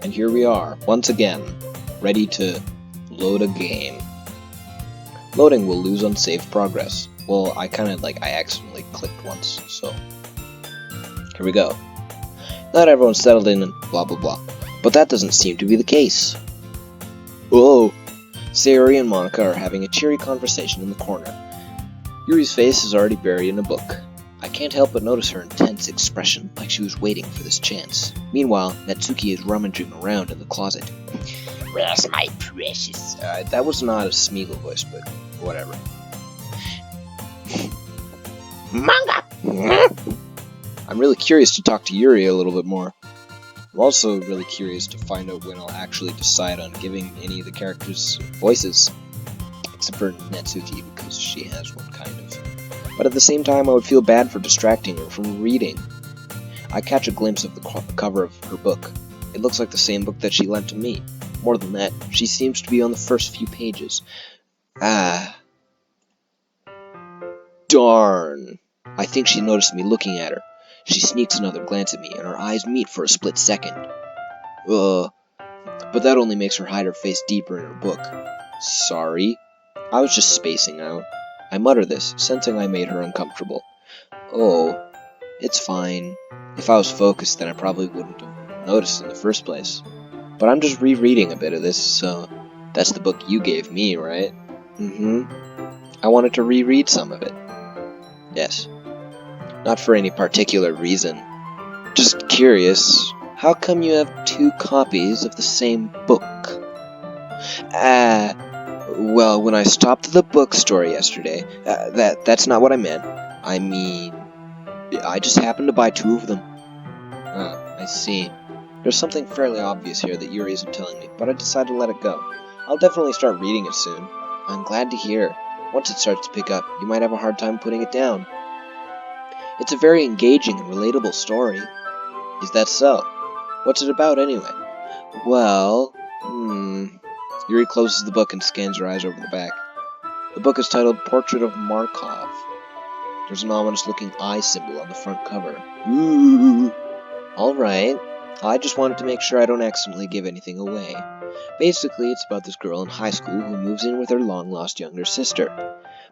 And here we are, once again, ready to load a game. Loading will lose unsaved progress. Well, I accidentally clicked once, so here we go. Not everyone's settled in and blah blah blah. But that doesn't seem to be the case. Whoa! Sayori and Monika are having a cheery conversation in the corner. Yuri's face is already buried in a book. I can't help but notice her intense expression, like she was waiting for this chance. Meanwhile, Natsuki is rummaging around in the closet. Where's my precious? That was not a Smeagol voice, but whatever. Manga! I'm really curious to talk to Yuri a little bit more. I'm also really curious to find out when I'll actually decide on giving any of the characters voices. Except for Natsuki, because she has one, kind of. But at the same time, I would feel bad for distracting her from reading. I catch a glimpse of the cover of her book. It looks like the same book that she lent to me. More than that, she seems to be on the first few pages. Darn. I think she noticed me looking at her. She sneaks another glance at me, and our eyes meet for a split second. But that only makes her hide her face deeper in her book. Sorry. I was just spacing out. I mutter this, sensing I made her uncomfortable. Oh, it's fine. If I was focused, then I probably wouldn't have noticed in the first place. But I'm just rereading a bit of this, so that's the book you gave me, right? I wanted to reread some of it. Yes. Not for any particular reason. Just curious, how come you have 2 copies of the same book? Well, when I stopped at the bookstore yesterday, that's not what I meant. I mean, I just happened to buy 2 of them. I see. There's something fairly obvious here that Yuri isn't telling me, but I decided to let it go. I'll definitely start reading it soon. I'm glad to hear. Once it starts to pick up, you might have a hard time putting it down. It's a very engaging and relatable story. Is that so? What's it about, anyway? Well, Yuri closes the book and scans her eyes over the back. The book is titled Portrait of Markov. There's an ominous-looking eye symbol on the front cover. Ooh. Alright. I just wanted to make sure I don't accidentally give anything away. Basically, it's about this girl in high school who moves in with her long-lost younger sister.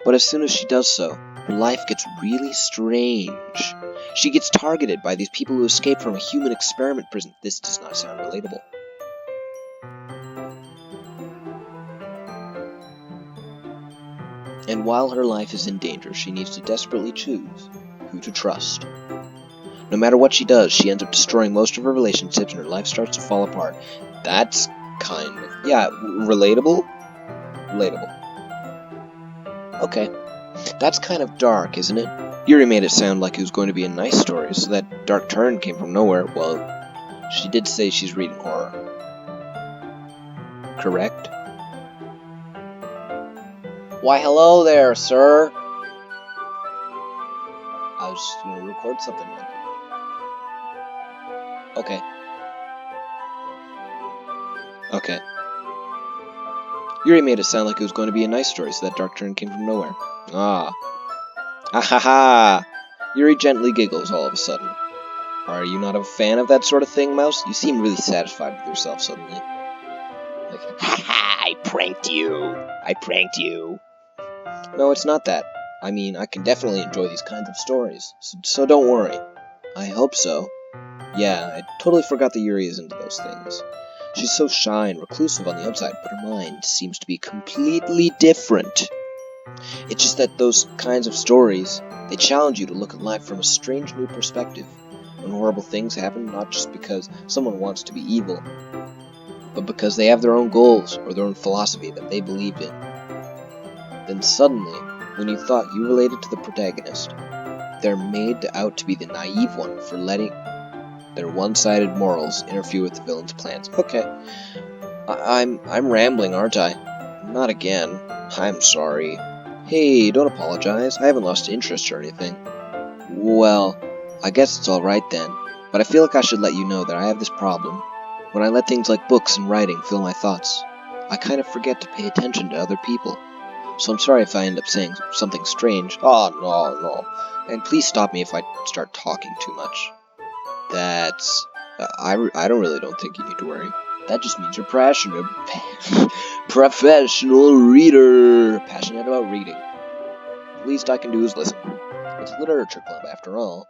But as soon as she does so, her life gets really strange. She gets targeted by these people who escaped from a human experiment prison. This does not sound relatable. And while her life is in danger, she needs to desperately choose who to trust. No matter what she does, she ends up destroying most of her relationships and her life starts to fall apart. That's kind of... yeah, relatable? Relatable. Okay. That's kind of dark, isn't it? Yuri made it sound like it was going to be a nice story, so that dark turn came from nowhere. Well, she did say she's reading horror. Correct? Why, hello there, sir. I was just going to record something like that. Okay. Yuri made it sound like it was going to be a nice story, so that dark turn came from nowhere. Ah. Ha! Yuri gently giggles all of a sudden. Are you not a fan of that sort of thing, Mouse? You seem really satisfied with yourself suddenly. Ha ha! I pranked you. No, it's not that. I mean, I can definitely enjoy these kinds of stories, so don't worry. I hope so. Yeah, I totally forgot that Yuri is into those things. She's so shy and reclusive on the outside, but her mind seems to be completely different. It's just that those kinds of stories, they challenge you to look at life from a strange new perspective. When horrible things happen, not just because someone wants to be evil, but because they have their own goals or their own philosophy that they believed in. Then suddenly, when you thought you related to the protagonist, they're made out to be the naive one for letting their one-sided morals interfere with the villain's plans. Okay. I'm rambling, aren't I? Not again. I'm sorry. Hey, don't apologize. I haven't lost interest or anything. Well, I guess it's alright then. But I feel like I should let you know that I have this problem. When I let things like books and writing fill my thoughts, I kind of forget to pay attention to other people. So I'm sorry if I end up saying something strange. Oh, no. And please stop me if I start talking too much. That's I don't think you need to worry. That just means you're passionate. Professional reader. Passionate about reading. The least I can do is listen. It's a literature club, after all.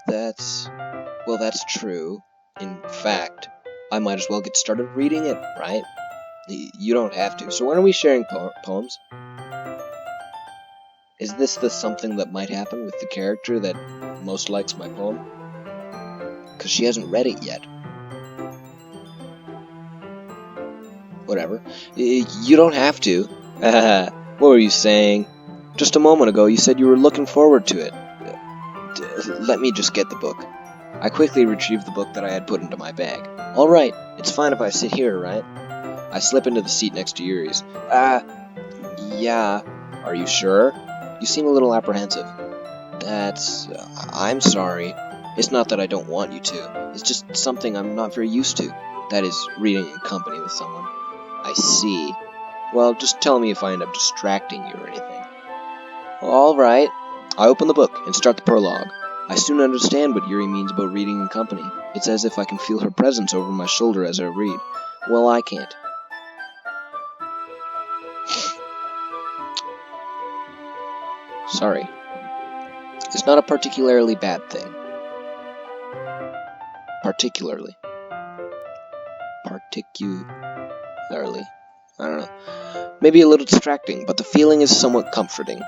That's true. In fact, I might as well get started reading it, right? You don't have to. So when are we sharing poems? Is this the something that might happen with the character that most likes my poem? Because she hasn't read it yet. Whatever. You don't have to. What were you saying? Just a moment ago, you said you were looking forward to it. Let me just get the book. I quickly retrieved the book that I had put into my bag. All right, it's fine if I sit here, right? I slip into the seat next to Yuri's. Yeah. Are you sure? You seem a little apprehensive. I'm sorry. It's not that I don't want you to. It's just something I'm not very used to. That is, reading in company with someone. I see. Well, just tell me if I end up distracting you or anything. All right. I open the book and start the prologue. I soon understand what Yuri means about reading in company. It's as if I can feel her presence over my shoulder as I read. Well, I can't. Sorry. It's not a particularly bad thing. Particularly. I don't know. Maybe a little distracting, but the feeling is somewhat comforting.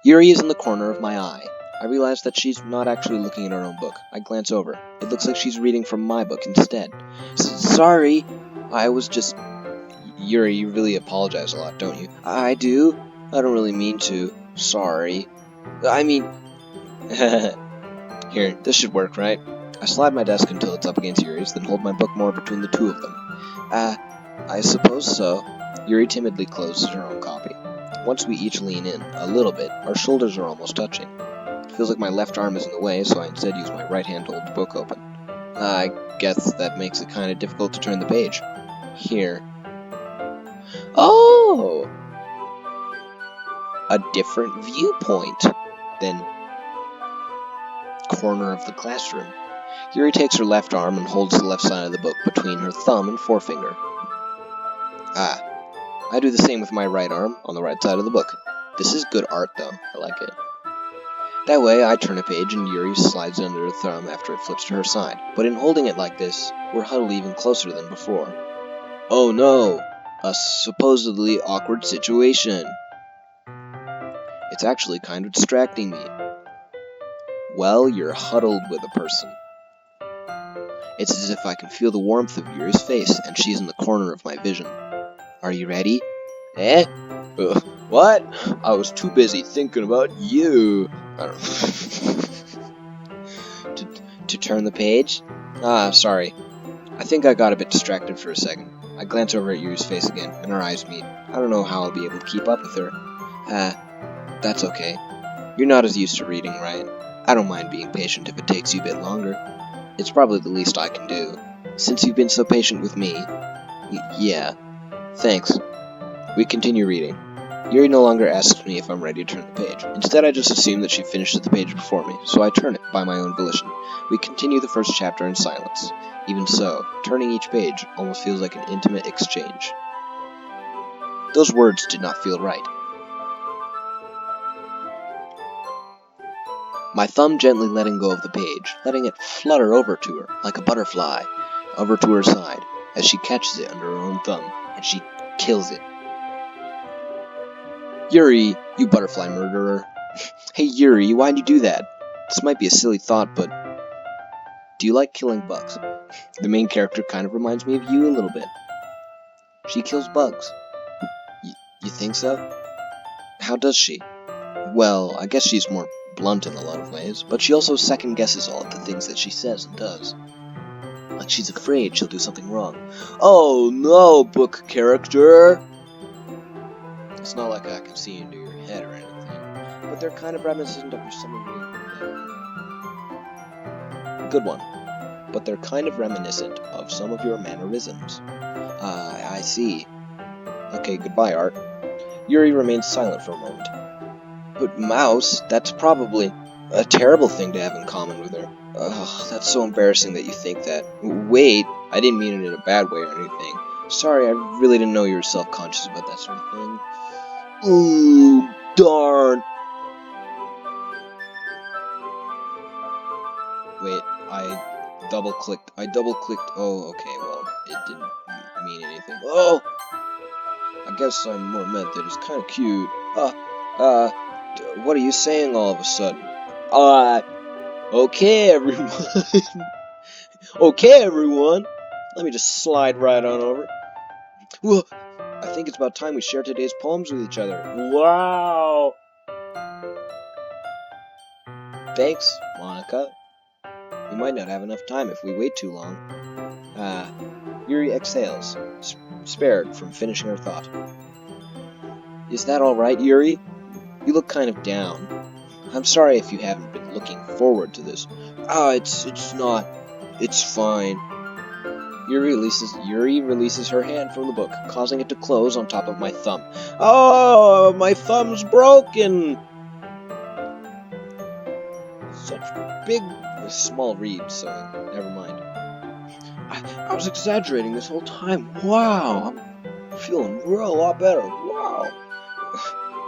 Yuri is in the corner of my eye. I realize that she's not actually looking at her own book. I glance over. It looks like she's reading from my book instead. Sorry, I was just... Yuri, you really apologize a lot, don't you? I do. I don't really mean to. Sorry. I mean... Here, this should work, right? I slide my desk until it's up against Yuri's, then hold my book more between the two of them. I suppose so. Yuri timidly closes her own copy. Once we each lean in, a little bit, our shoulders are almost touching. It feels like my left arm is in the way, so I instead use my right hand to hold the book open. I guess that makes it kind of difficult to turn the page. Here. Oh! A different viewpoint than corner of the classroom. Yuri takes her left arm and holds the left side of the book between her thumb and forefinger. I do the same with my right arm on the right side of the book. This is good art, though. I like it. That way, I turn a page and Yuri slides it under her thumb after it flips to her side. But in holding it like this, we're huddled even closer than before. Oh no! A supposedly awkward situation. It's actually kind of distracting me. Well, you're huddled with a person. It's as if I can feel the warmth of Yuri's face, and she's in the corner of my vision. Are you ready? Eh? What? I was too busy thinking about you. I don't know. to turn the page? Sorry. I think I got a bit distracted for a second. I glance over at Yuri's face again, and our eyes meet. I don't know how I'll be able to keep up with her. That's okay. You're not as used to reading, right? I don't mind being patient if it takes you a bit longer. It's probably the least I can do. Since you've been so patient with me. Yeah. Thanks. We continue reading. Yuri no longer asks me if I'm ready to turn the page. Instead, I just assume that she finishes the page before me, so I turn it by my own volition. We continue the first chapter in silence. Even so, turning each page almost feels like an intimate exchange. Those words did not feel right. My thumb gently letting go of the page, letting it flutter over to her, like a butterfly, over to her side, as she catches it under her own thumb, and she kills it. Yuri, you butterfly murderer. Hey Yuri, why'd you do that? This might be a silly thought, but... Do you like killing bugs? The main character kind of reminds me of you a little bit. She kills bugs. You think so? How does she? Well, I guess she's more blunt in a lot of ways, but she also second-guesses all of the things that she says and does. Like she's afraid she'll do something wrong. Oh no, book character! It's not like I can see into your head or anything, but they're kind of reminiscent of some of your... Good one. But they're kind of reminiscent of some of your mannerisms. I see. Okay, goodbye, Art. Yuri remains silent for a moment. But Mouse, that's probably a terrible thing to have in common with her. Ugh, that's so embarrassing that you think that. Wait, I didn't mean it in a bad way or anything. Sorry, I really didn't know you were self-conscious about that sort of thing. Ooh, darn. Wait, I double-clicked. Oh, okay, well, it didn't mean anything. Oh! I guess I more meant that it's kind of cute. What are you saying all of a sudden? Okay, everyone. Okay, everyone. Let me just slide right on over. Well, I think it's about time we share today's poems with each other. Wow! Thanks, Monika. We might not have enough time if we wait too long. Yuri exhales, spared from finishing her thought. Is that alright, Yuri? You look kind of down. I'm sorry if you haven't been looking forward to this. It's not. It's fine. Yuri releases her hand from the book, causing it to close on top of my thumb. Oh, my thumb's broken! Such small read, so never mind. I was exaggerating this whole time. Wow, I'm feeling a lot better. Wow.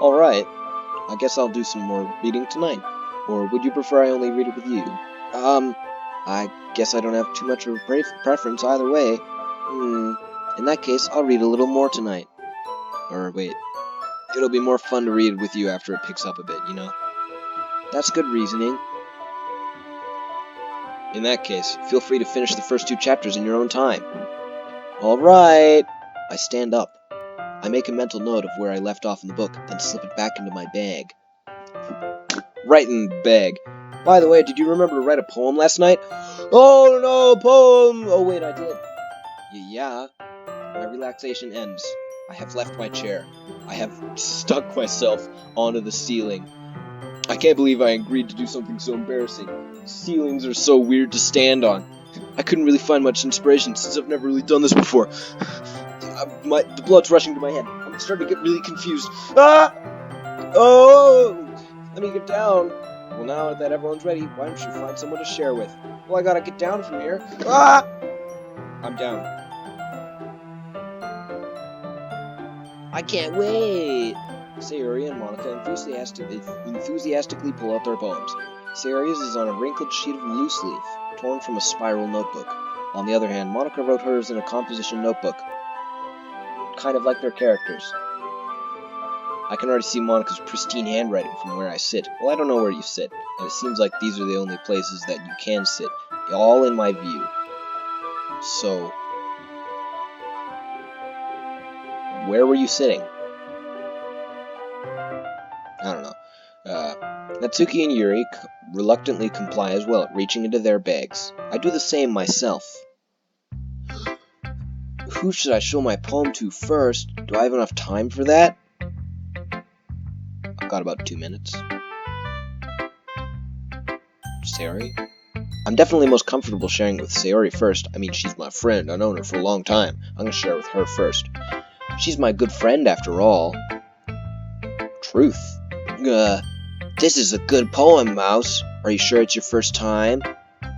Alright, I guess I'll do some more reading tonight. Or would you prefer I only read it with you? I guess I don't have too much of a preference either way. In that case, I'll read a little more tonight. Or wait, it'll be more fun to read with you after it picks up a bit, you know? That's good reasoning. In that case, feel free to finish the first 2 chapters in your own time. Alright! I stand up. I make a mental note of where I left off in the book, then slip it back into my bag. Right in the bag. By the way, did you remember to write a poem last night? Oh no, poem! Oh wait, I did. Yeah. My relaxation ends. I have left my chair. I have stuck myself onto the ceiling. I can't believe I agreed to do something so embarrassing. Ceilings are so weird to stand on. I couldn't really find much inspiration since I've never really done this before. The blood's rushing to my head. I'm starting to get really confused. Ah! Oh! Let me get down. Well, now that everyone's ready, why don't you find someone to share with? Well, I gotta get down from here. Ah! I'm down. I can't wait! Sayori and Monika enthusiastically pull out their poems. Sayori's is on a wrinkled sheet of loose leaf, torn from a spiral notebook. On the other hand, Monika wrote hers in a composition notebook, kind of like their characters. I can already see Monika's pristine handwriting from where I sit. Well, I don't know where you sit, and it seems like these are the only places that you can sit, all in my view. So, where were you sitting? I don't know. Natsuki and Yuri reluctantly comply as well, reaching into their bags. I do the same myself. Who should I show my poem to first? Do I have enough time for that? I've got about 2 minutes. Sayori? I'm definitely most comfortable sharing it with Sayori first. I mean, she's my friend. I've known her for a long time. I'm gonna share it with her first. She's my good friend, after all. Truth. This is a good poem, Mouse. Are you sure it's your first time?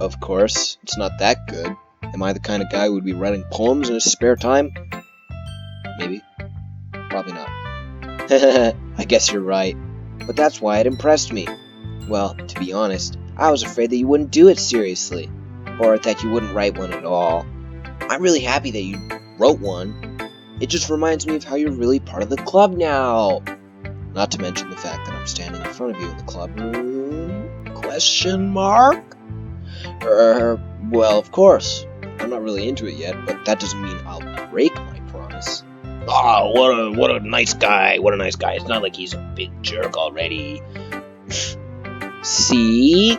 Of course. It's not that good. Am I the kind of guy who would be writing poems in his spare time? Maybe. Probably not. I guess you're right. But that's why it impressed me. Well, to be honest, I was afraid that you wouldn't do it seriously. Or that you wouldn't write one at all. I'm really happy that you wrote one. It just reminds me of how you're really part of the club now. Not to mention the fact that I'm standing in front of you in the club room? Question mark? Well, of course. I'm not really into it yet, but that doesn't mean I'll break my promise. Oh, what a nice guy. What a nice guy. It's not like he's a big jerk already. See?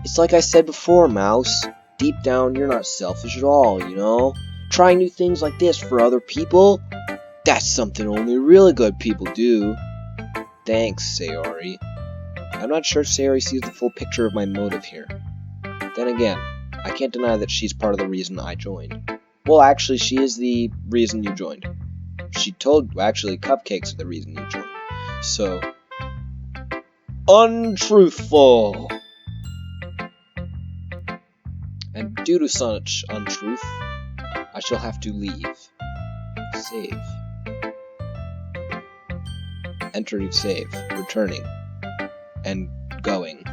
It's like I said before, Mouse. Deep down, you're not selfish at all, you know? Trying new things like this for other people? That's something only really good people do. Thanks, Sayori. I'm not sure Sayori sees the full picture of my motive here. Then again, I can't deny that she's part of the reason I joined. Well, actually, she is the reason you joined. Actually, cupcakes are the reason you joined. So, untruthful. Due to such untruth, I shall have to leave. Save. Enter save. Returning. And going.